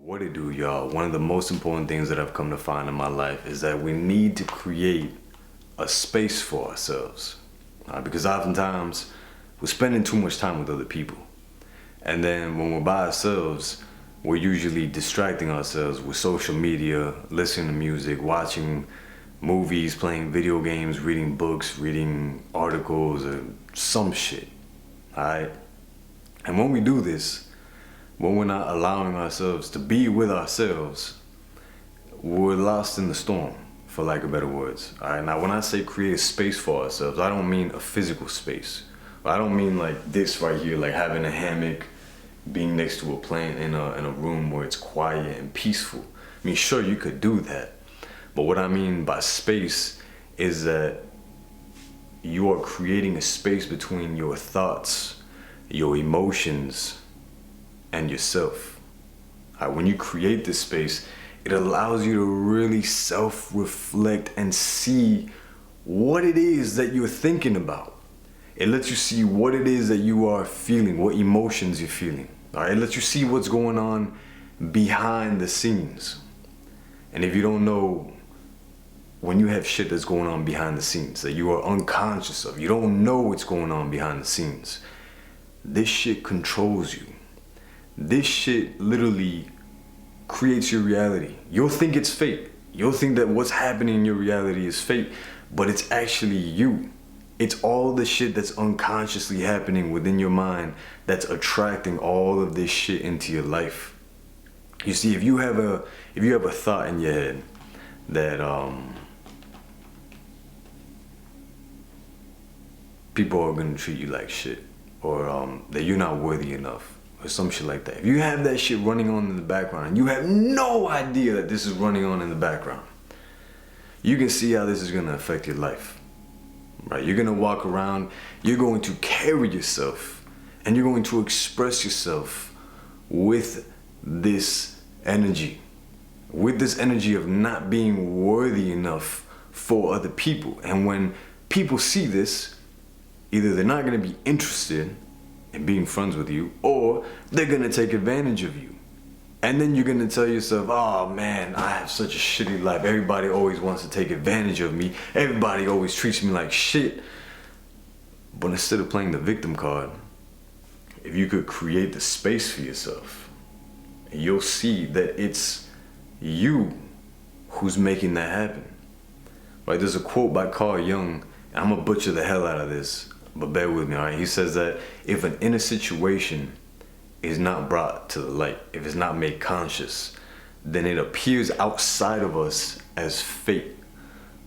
What it do, y'all? One of the most important things that I've come to find in my life is that we need to create a space for ourselves. Because oftentimes we're spending too much time with other people. And then when we're by ourselves, we're usually distracting ourselves with social media, listening to music, watching movies, playing video games, reading books, reading articles, or some shit. Alright? And when we do this, when we're not allowing ourselves to be with ourselves, we're lost in the storm, for lack of better words. Alright, now when I say create a space for ourselves, I don't mean a physical space. I don't mean like this right here, like having a hammock, being next to a plant in a room where it's quiet and peaceful. I mean, sure, you could do that. But what I mean by space is that you are creating a space between your thoughts, your emotions, and yourself. When you create this space, it allows you to really self-reflect and see what it is that you're thinking about. It lets you see what it is that you are feeling, what emotions you're feeling. It lets you see what's going on behind the scenes. And if you don't know, when you have shit that's going on behind the scenes that you are unconscious of, you don't know what's going on behind the scenes, this shit controls you. This shit literally creates your reality. You'll think it's fate. You'll think that what's happening in your reality is fate, but it's actually you. It's all the shit that's unconsciously happening within your mind that's attracting all of this shit into your life. You see, if you have a thought in your head that people are gonna treat you like shit, or that you're not worthy enough, or some shit like that. If you have that shit running on in the background and you have no idea that this is running on in the background, you can see how this is gonna affect your life. Right? You're gonna walk around, you're going to carry yourself, and you're going to express yourself with this energy. With this energy of not being worthy enough for other people. And when people see this, either they're not gonna be interested in being friends with you, or they're gonna take advantage of you. And then you're gonna tell yourself, oh man, I have such a shitty life. Everybody always wants to take advantage of me. Everybody always treats me like shit. But instead of playing the victim card, if you could create the space for yourself, you'll see that it's you who's making that happen. Right? There's a quote by Carl Jung, and I'm gonna butcher the hell out of this, but bear with me, all right? He says that if an inner situation is not brought to the light, if it's not made conscious, then it appears outside of us as fate.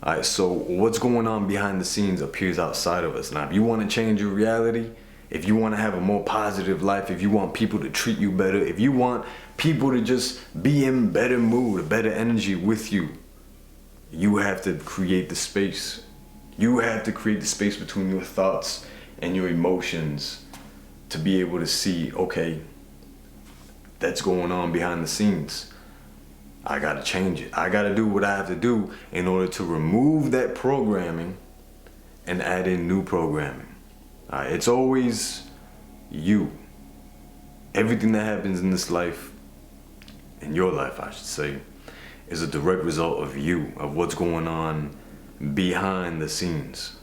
All right, so what's going on behind the scenes appears outside of us. Now, if you want to change your reality, if you want to have a more positive life, if you want people to treat you better, if you want people to just be in better mood, better energy with you, you have to create the space. You have to create the space between your thoughts and your emotions to be able to see, okay, that's going on behind the scenes. I gotta change it. I gotta do what I have to do in order to remove that programming and add in new programming. It's always you. Everything that happens in this life, in your life I should say, is a direct result of you, of what's going on behind the scenes.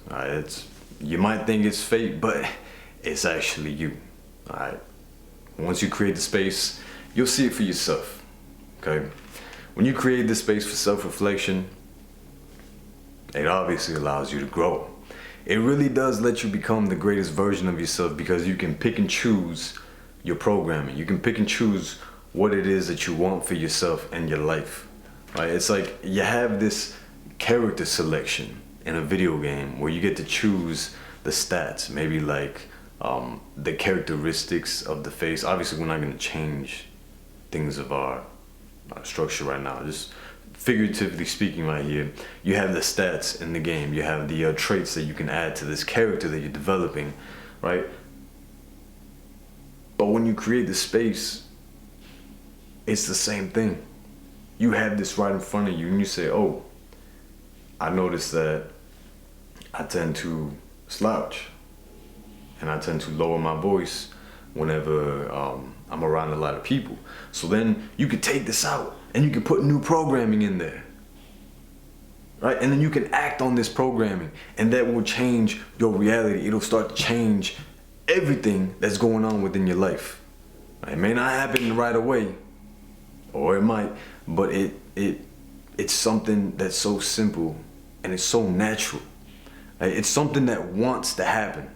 You might think it's fate, but it's actually you. Once you create the space, you'll see it for yourself. Okay? When you create this space for self-reflection, it obviously allows you to grow. It really does let you become the greatest version of yourself, because you can pick and choose your programming. You can pick and choose what it is that you want for yourself and your life. Right? It's like you have this character selection in a video game where you get to choose the stats, maybe like the characteristics of the face. Obviously, we're not going to change things of our structure right now. Just figuratively speaking right here, you have the stats in the game. You have the traits that you can add to this character that you're developing, right? But when you create the space, it's the same thing. You have this right in front of you and you say, oh, I noticed that I tend to slouch and I tend to lower my voice whenever I'm around a lot of people. So then you could take this out and you can put new programming in there, right? And then you can act on this programming, and that will change your reality. It'll start to change everything that's going on within your life. It may not happen right away, or it might, but it's something that's so simple and it's so natural. Right? It's something that wants to happen.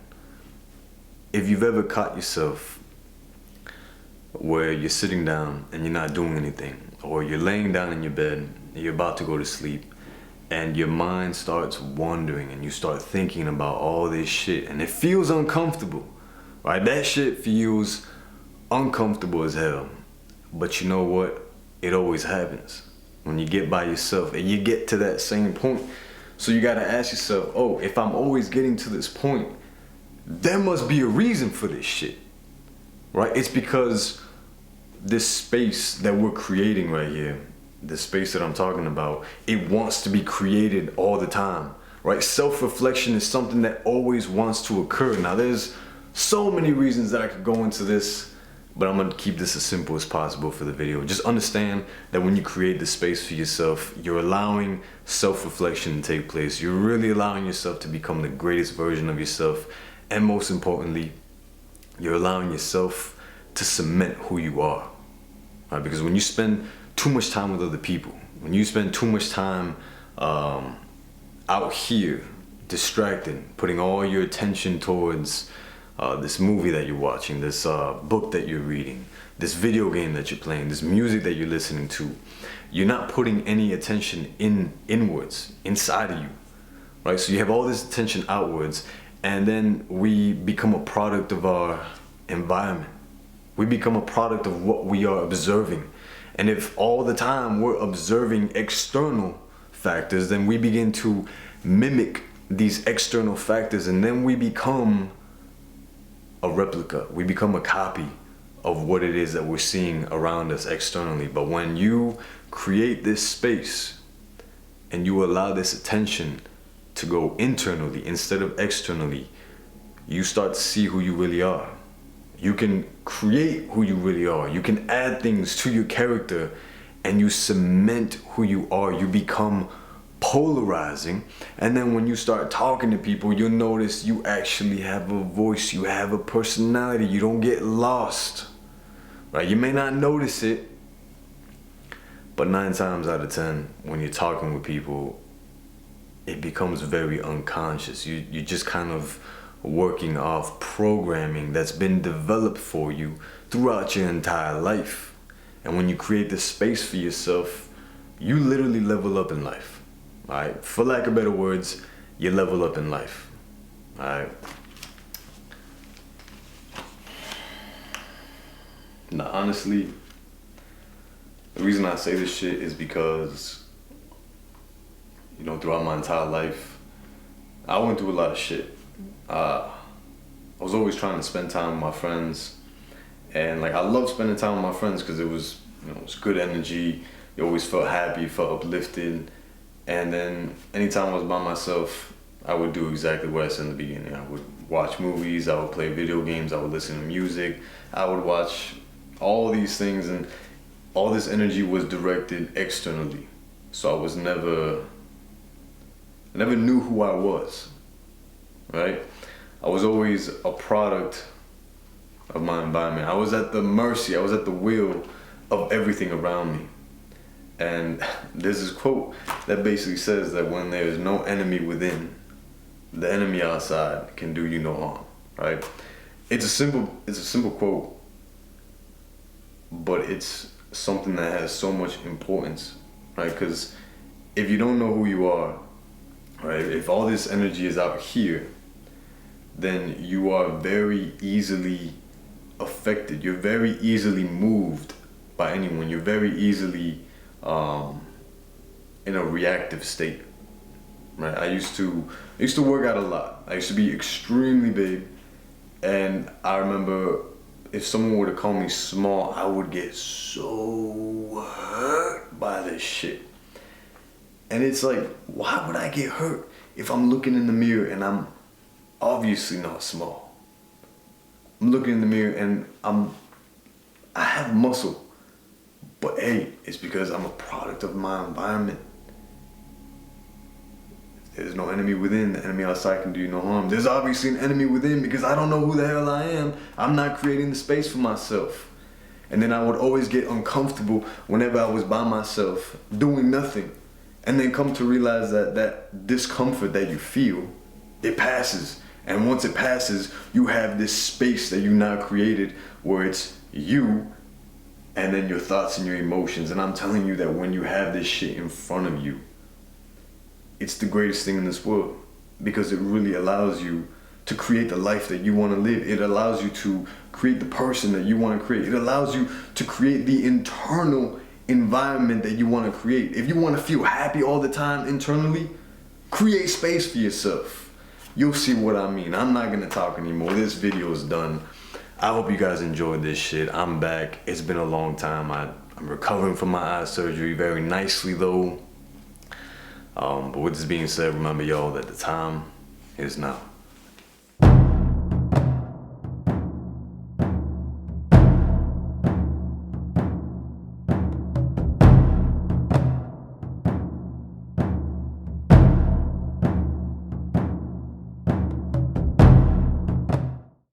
If you've ever caught yourself where you're sitting down and you're not doing anything, or you're laying down in your bed, and you're about to go to sleep, and your mind starts wandering and you start thinking about all this shit, and it feels uncomfortable, right? That shit feels uncomfortable as hell. But you know what? It always happens when you get by yourself and you get to that same point. So you gotta ask yourself, oh, if I'm always getting to this point, there must be a reason for this shit, right? It's because this space that we're creating right here, the space that I'm talking about, it wants to be created all the time, right? Self-reflection is something that always wants to occur. Now, there's so many reasons that I could go into this, but I'm gonna keep this as simple as possible for the video. Just understand that when you create the space for yourself, you're allowing self-reflection to take place. You're really allowing yourself to become the greatest version of yourself. And most importantly, you're allowing yourself to cement who you are, right? Because when you spend too much time with other people, when you spend too much time out here distracted, putting all your attention towards this movie that you're watching, this book that you're reading, this video game that you're playing, this music that you're listening to, you're not putting any attention inwards, inside of you, right? So you have all this attention outwards, and then we become a product of our environment. We become a product of what we are observing. And if all the time we're observing external factors, then we begin to mimic these external factors, and then we become a replica. We become a copy of what it is that we're seeing around us externally. But when you create this space and you allow this attention to go internally instead of externally, you start to see who you really are. You can create who you really are. You can add things to your character and you cement who you are. You become polarizing, and then when you start talking to people, you'll notice you actually have a voice, you have a personality, you don't get lost, right? You may not notice it, but 9 times out of 10 when you're talking with people, it becomes very unconscious. You're just kind of working off programming that's been developed for you throughout your entire life. And when you create this space for yourself, you literally level up in life. All right, for lack of better words, you level up in life. All right. Now, honestly, the reason I say this shit is because, you know, throughout my entire life, I went through a lot of shit. I was always trying to spend time with my friends, and like I love spending time with my friends because it was, you know, it was good energy. You always felt happy, felt uplifted. And then anytime I was by myself, I would do exactly what I said in the beginning. I would watch movies, I would play video games, I would listen to music, I would watch all these things, and all this energy was directed externally. So I never knew who I was, right? I was always a product of my environment. I was at the mercy, I was at the will of everything around me. And there's this quote that basically says that when there is no enemy within, the enemy outside can do you no harm, right? It's a simple quote, but it's something that has so much importance, right? Because if you don't know who you are, right, if all this energy is out here, then you are very easily affected. You're very easily moved by anyone. You're very easily in a reactive state, right? I used to work out a lot. I used to be extremely big, and I remember if someone were to call me small, I would get so hurt by this shit. And it's like, why would I get hurt if I'm looking in the mirror and I'm obviously not small? I'm looking in the mirror and I have muscle. But hey, it's because I'm a product of my environment. If there's no enemy within, the enemy outside can do you no harm. There's obviously an enemy within because I don't know who the hell I am. I'm not creating the space for myself. And then I would always get uncomfortable whenever I was by myself, doing nothing. And then come to realize that that discomfort that you feel, it passes. And once it passes, you have this space that you now created where it's you and then your thoughts and your emotions. And I'm telling you that when you have this shit in front of you, it's the greatest thing in this world, because it really allows you to create the life that you want to live. It allows you to create the person that you want to create. It allows you to create the internal environment that you want to create. If you want to feel happy all the time internally, create space for yourself. You'll see what I mean. I'm not going to talk anymore. This video is done. I hope you guys enjoyed this shit. I'm back. It's been a long time. I'm recovering from my eye surgery very nicely though. But with this being said, remember y'all that the time is now.